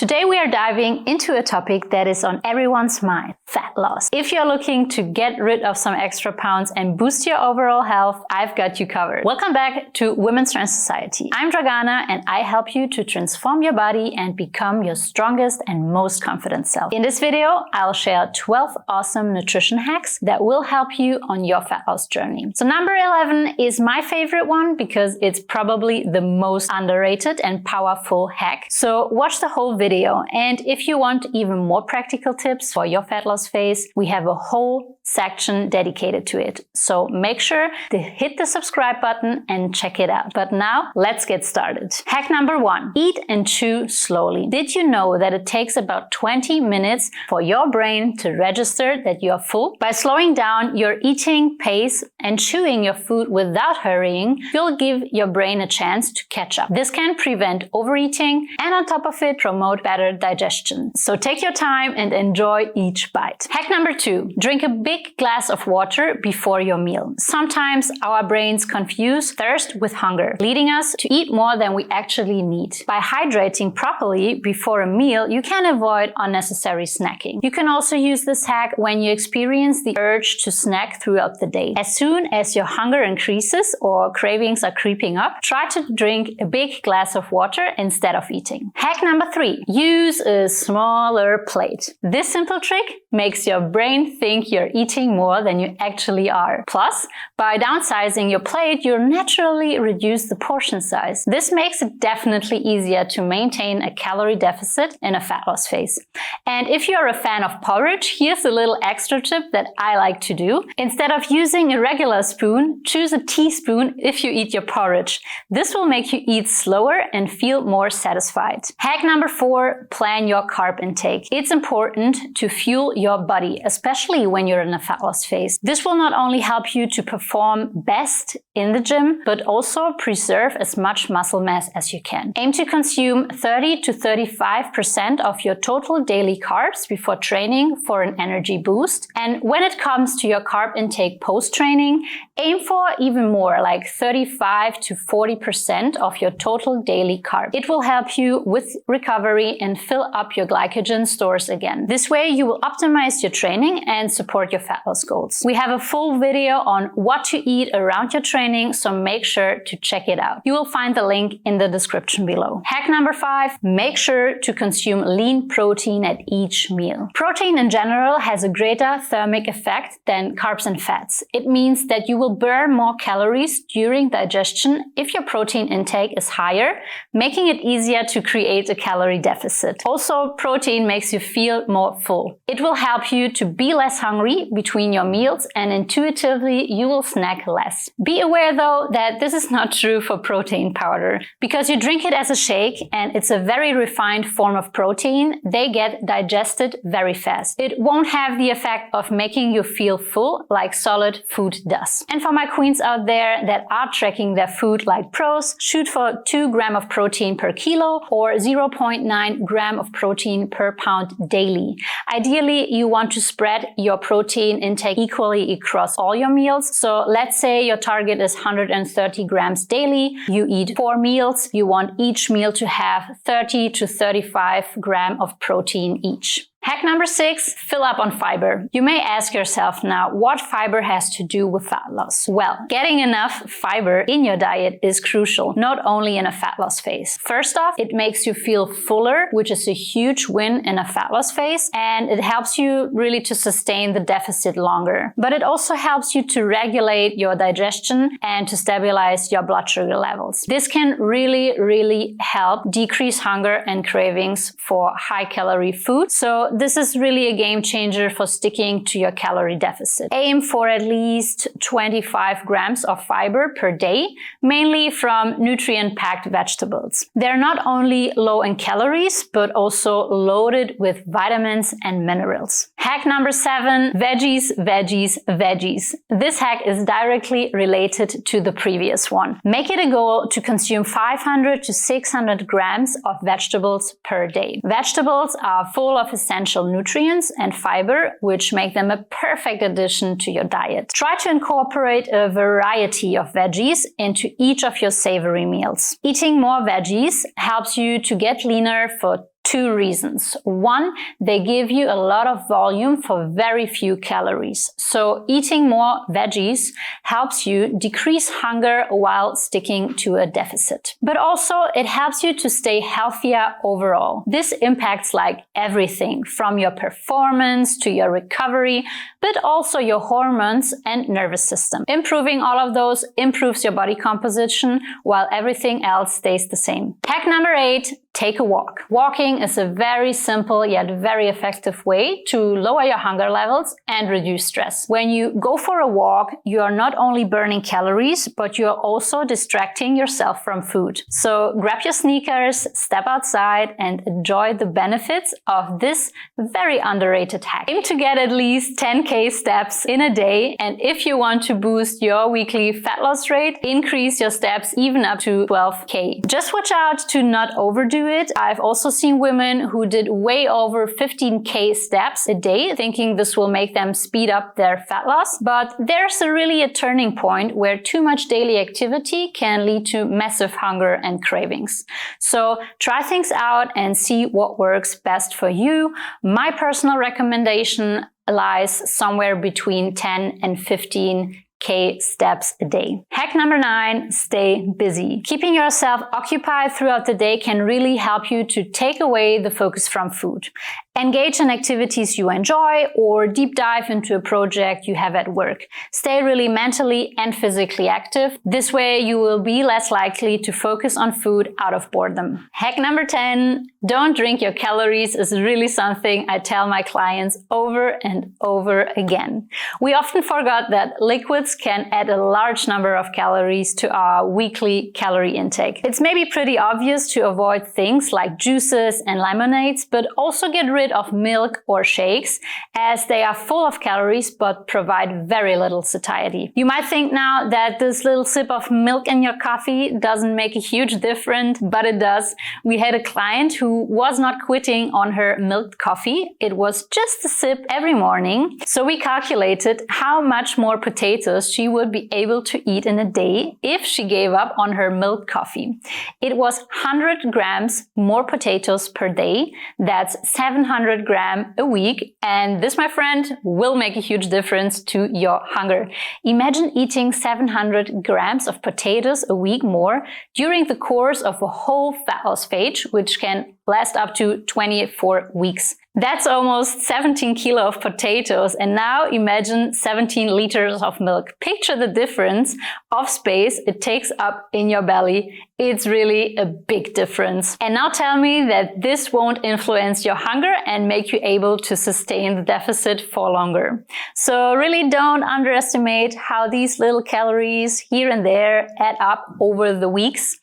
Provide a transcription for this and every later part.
Today we are diving into a topic that is on everyone's mind, fat loss. If you're looking to get rid of some extra pounds and boost your overall health, I've got you covered. Welcome back to Women's Strength Society. I'm Dragana and I help you to transform your body and become your strongest and most confident self. In this video, I'll share 12 awesome nutrition hacks that will help you on your fat loss journey. So number 11 is my favorite one because it's probably the most underrated and powerful hack. So watch the whole video, and if you want even more practical tips for your fat loss phase, we have a whole section dedicated to it. So make sure to hit the subscribe button and check it out. But now let's get started. Hack number 1, eat and chew slowly. Did you know that it takes about 20 minutes for your brain to register that you are full? By slowing down your eating pace and chewing your food without hurrying, you'll give your brain a chance to catch up. This can prevent overeating and on top of it, promote better digestion. So take your time and enjoy each bite. Hack number 2, drink a big glass of water before your meal. Sometimes our brains confuse thirst with hunger, leading us to eat more than we actually need. By hydrating properly before a meal, you can avoid unnecessary snacking. You can also use this hack when you experience the urge to snack throughout the day. As soon as your hunger increases or cravings are creeping up, try to drink a big glass of water instead of eating. Hack number 3, use a smaller plate. This simple trick makes your brain think you're eating more than you actually are. Plus, by downsizing your plate, you'll naturally reduce the portion size. This makes it definitely easier to maintain a calorie deficit in a fat loss phase. And if you're a fan of porridge, here's a little extra tip that I like to do. Instead of using a regular spoon, choose a teaspoon if you eat your porridge. This will make you eat slower and feel more satisfied. Hack number 4, plan your carb intake. It's important to fuel your body, especially when you're in a fat loss phase. This will not only help you to perform best in the gym, but also preserve as much muscle mass as you can. Aim to consume 30 to 35% of your total daily carbs before training for an energy boost. And when it comes to your carb intake post-training, aim for even more, like 35 to 40% of your total daily carb. It will help you with recovery and fill up your glycogen stores again. This way you will optimize your training and support your fat loss goals. We have a full video on what to eat around your training, so make sure to check it out. You will find the link in the description below. Hack number 5, make sure to consume lean protein at each meal. Protein in general has a greater thermic effect than carbs and fats. It means that you will burn more calories during digestion if your protein intake is higher, making it easier to create a calorie deficit. Also, protein makes you feel more full. It will help you to be less hungry between your meals, and intuitively you will snack less. Be aware though that this is not true for protein powder. Because you drink it as a shake and it's a very refined form of protein, they get digested very fast. It won't have the effect of making you feel full like solid food does. And for my queens out there that are tracking their food like pros, shoot for 2 grams of protein per kilo or 0.9 gram of protein per pound daily. Ideally, you want to spread your protein intake equally across all your meals. So let's say your target is 130 grams daily. You eat 4 meals. You want each meal to have 30 to 35 grams of protein each. Hack number 6, fill up on fiber. You may ask yourself now, what fiber has to do with fat loss? Well, getting enough fiber in your diet is crucial, not only in a fat loss phase. First off, it makes you feel fuller, which is a huge win in a fat loss phase, and it helps you really to sustain the deficit longer. But it also helps you to regulate your digestion and to stabilize your blood sugar levels. This can really help decrease hunger and cravings for high-calorie food. So this is really a game changer for sticking to your calorie deficit. Aim for at least 25 grams of fiber per day, mainly from nutrient-packed vegetables. They're not only low in calories, but also loaded with vitamins and minerals. Hack number 7, veggies, veggies, veggies. This hack is directly related to the previous one. Make it a goal to consume 500 to 600 grams of vegetables per day. Vegetables are full of essential nutrients and fiber, which make them a perfect addition to your diet. Try to incorporate a variety of veggies into each of your savory meals. Eating more veggies helps you to get leaner for 2 reasons. 1, they give you a lot of volume for very few calories. So eating more veggies helps you decrease hunger while sticking to a deficit. But also it helps you to stay healthier overall. This impacts like everything from your performance to your recovery, but also your hormones and nervous system. Improving all of those improves your body composition while everything else stays the same. Hack number 8, take a walk. Walking is a very simple yet very effective way to lower your hunger levels and reduce stress. When you go for a walk, you are not only burning calories, but you are also distracting yourself from food. So grab your sneakers, step outside, and enjoy the benefits of this very underrated hack. Aim to get at least 10K steps in a day, and if you want to boost your weekly fat loss rate, increase your steps even up to 12K. Just watch out to not overdo it. I've also seen women who did way over 15K steps a day, thinking this will make them speed up their fat loss. But there's really a turning point where too much daily activity can lead to massive hunger and cravings. So try things out and see what works best for you. My personal recommendation lies somewhere between 10 and 15K steps a day. Hack number 9, stay busy. Keeping yourself occupied throughout the day can really help you to take away the focus from food. Engage in activities you enjoy or deep dive into a project you have at work. Stay really mentally and physically active. This way you will be less likely to focus on food out of boredom. Hack number 10, don't drink your calories is really something I tell my clients over and over again. We often forget that liquids can add a large number of calories to our weekly calorie intake. It's maybe pretty obvious to avoid things like juices and lemonades, but also get rid of milk or shakes, as they are full of calories but provide very little satiety. You might think now that this little sip of milk in your coffee doesn't make a huge difference, but it does. We had a client who was not quitting on her milk coffee. It was just a sip every morning. So we calculated how much more potatoes she would be able to eat in a day if she gave up on her milk coffee. It was 100 grams more potatoes per day. That's 700 grams a week. And this, my friend, will make a huge difference to your hunger. Imagine eating 700 grams of potatoes a week more during the course of a whole fat loss phase, which can last up to 24 weeks. That's almost 17 kilos of potatoes, and now imagine 17 liters of milk. Picture the difference of space it takes up in your belly. It's really a big difference. And now tell me that this won't influence your hunger and make you able to sustain the deficit for longer. So really don't underestimate how these little calories here and there add up over the weeks,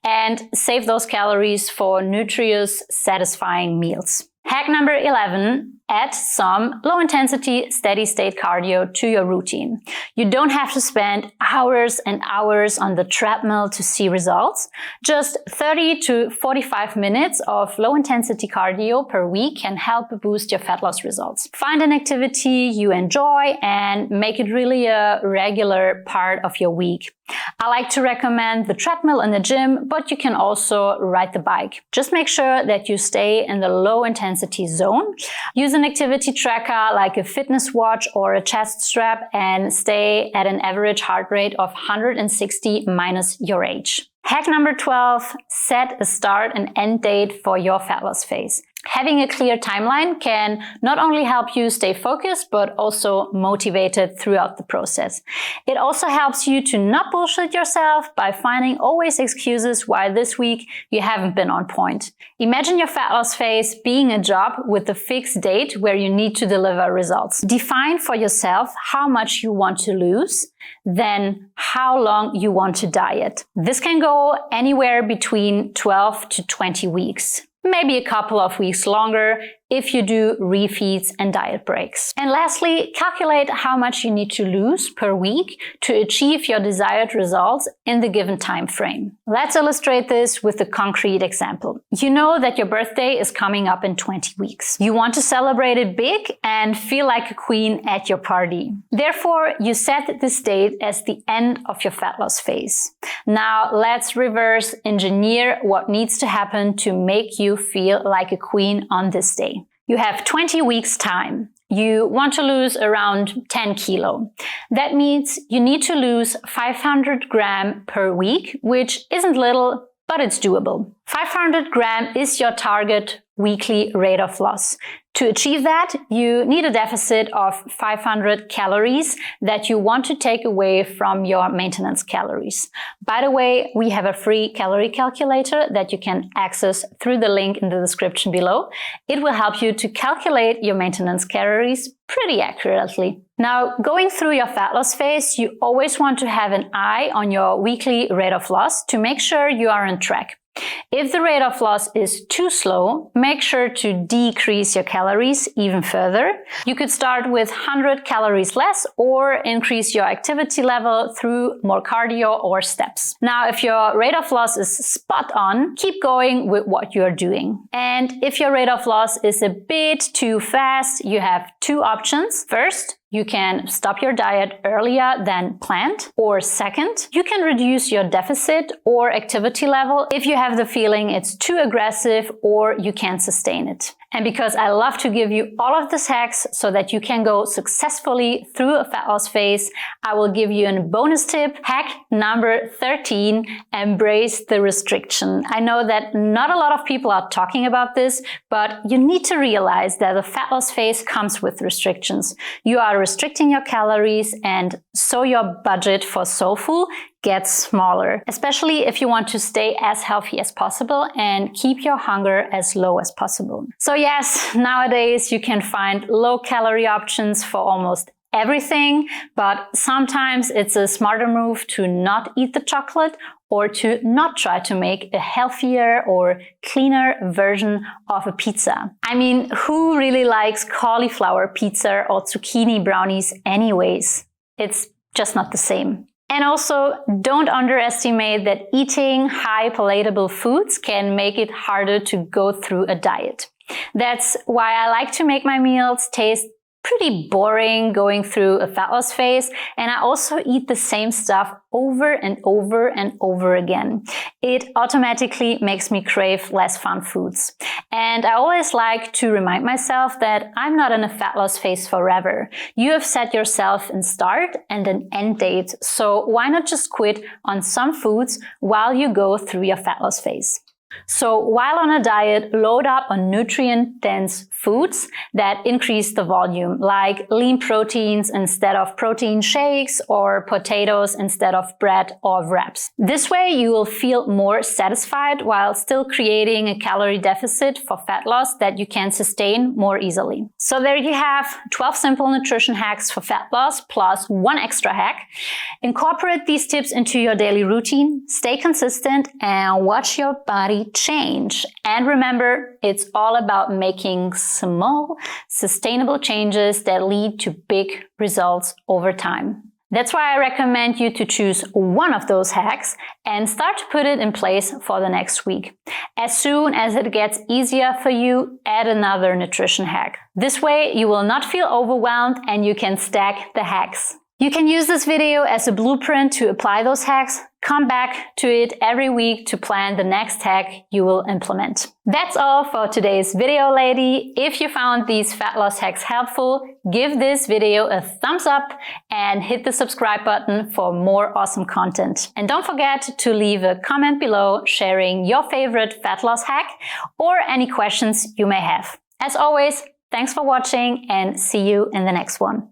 and save those calories for nutritious, satisfying meals. Hack number 11, add some low-intensity, steady-state cardio to your routine. You don't have to spend hours and hours on the treadmill to see results. Just 30 to 45 minutes of low-intensity cardio per week can help boost your fat loss results. Find an activity you enjoy and make it really a regular part of your week. I like to recommend the treadmill in the gym, but you can also ride the bike. Just make sure that you stay in the low intensity zone. Use an activity tracker like a fitness watch or a chest strap and stay at an average heart rate of 160 minus your age. Hack number 12, set a start and end date for your fat loss phase. Having a clear timeline can not only help you stay focused, but also motivated throughout the process. It also helps you to not bullshit yourself by finding always excuses why this week you haven't been on point. Imagine your fat loss phase being a job with a fixed date where you need to deliver results. Define for yourself how much you want to lose, then how long you want to diet. This can go anywhere between 12 to 20 weeks. Maybe a couple of weeks longer if you do refeeds and diet breaks. And lastly, calculate how much you need to lose per week to achieve your desired results in the given time frame. Let's illustrate this with a concrete example. You know that your birthday is coming up in 20 weeks. You want to celebrate it big and feel like a queen at your party. Therefore, you set this date as the end of your fat loss phase. Now, let's reverse engineer what needs to happen to make you feel like a queen on this day. You have 20 weeks time. You want to lose around 10 kilo. That means you need to lose 500 grams per week, which isn't little, but it's doable. 500 grams is your target weekly rate of loss. To achieve that, you need a deficit of 500 calories that you want to take away from your maintenance calories. By the way, we have a free calorie calculator that you can access through the link in the description below. It will help you to calculate your maintenance calories pretty accurately. Now, going through your fat loss phase, you always want to have an eye on your weekly rate of loss to make sure you are on track. If the rate of loss is too slow, make sure to decrease your calories even further. You could start with 100 calories less or increase your activity level through more cardio or steps. Now, if your rate of loss is spot on, keep going with what you're doing. And if your rate of loss is a bit too fast, you have two options. First, you can stop your diet earlier than planned. Or second, you can reduce your deficit or activity level if you have the feeling it's too aggressive or you can't sustain it. And because I love to give you all of these hacks so that you can go successfully through a fat loss phase, I will give you a bonus tip. Hack number 13, embrace the restriction. I know that not a lot of people are talking about this, but you need to realize that the fat loss phase comes with restrictions. You are restricting your calories, and so your budget for soul food gets smaller, especially if you want to stay as healthy as possible and keep your hunger as low as possible. So yes, nowadays you can find low-calorie options for almost everything, but sometimes it's a smarter move to not eat the chocolate or to not try to make a healthier or cleaner version of a pizza. I mean, who really likes cauliflower pizza or zucchini brownies anyways? It's just not the same. And also, don't underestimate that eating high palatable foods can make it harder to go through a diet. That's why I like to make my meals taste pretty boring going through a fat loss phase, and I also eat the same stuff over and over and over again. It automatically makes me crave less fun foods. And I always like to remind myself that I'm not in a fat loss phase forever. You have set yourself a start and an end date, so why not just quit on some foods while you go through your fat loss phase? So while on a diet, load up on nutrient-dense foods that increase the volume, like lean proteins instead of protein shakes or potatoes instead of bread or wraps. This way you will feel more satisfied while still creating a calorie deficit for fat loss that you can sustain more easily. So there you have 12 simple nutrition hacks for fat loss plus one extra hack. Incorporate these tips into your daily routine, stay consistent, and watch your body change. And remember, it's all about making small, sustainable changes that lead to big results over time. That's why I recommend you to choose one of those hacks and start to put it in place for the next week. As soon as it gets easier for you, add another nutrition hack. This way, you will not feel overwhelmed and you can stack the hacks. You can use this video as a blueprint to apply those hacks. Come back to it every week to plan the next hack you will implement. That's all for today's video, lady. If you found these fat loss hacks helpful, give this video a thumbs up and hit the subscribe button for more awesome content. And don't forget to leave a comment below sharing your favorite fat loss hack or any questions you may have. As always, thanks for watching and see you in the next one.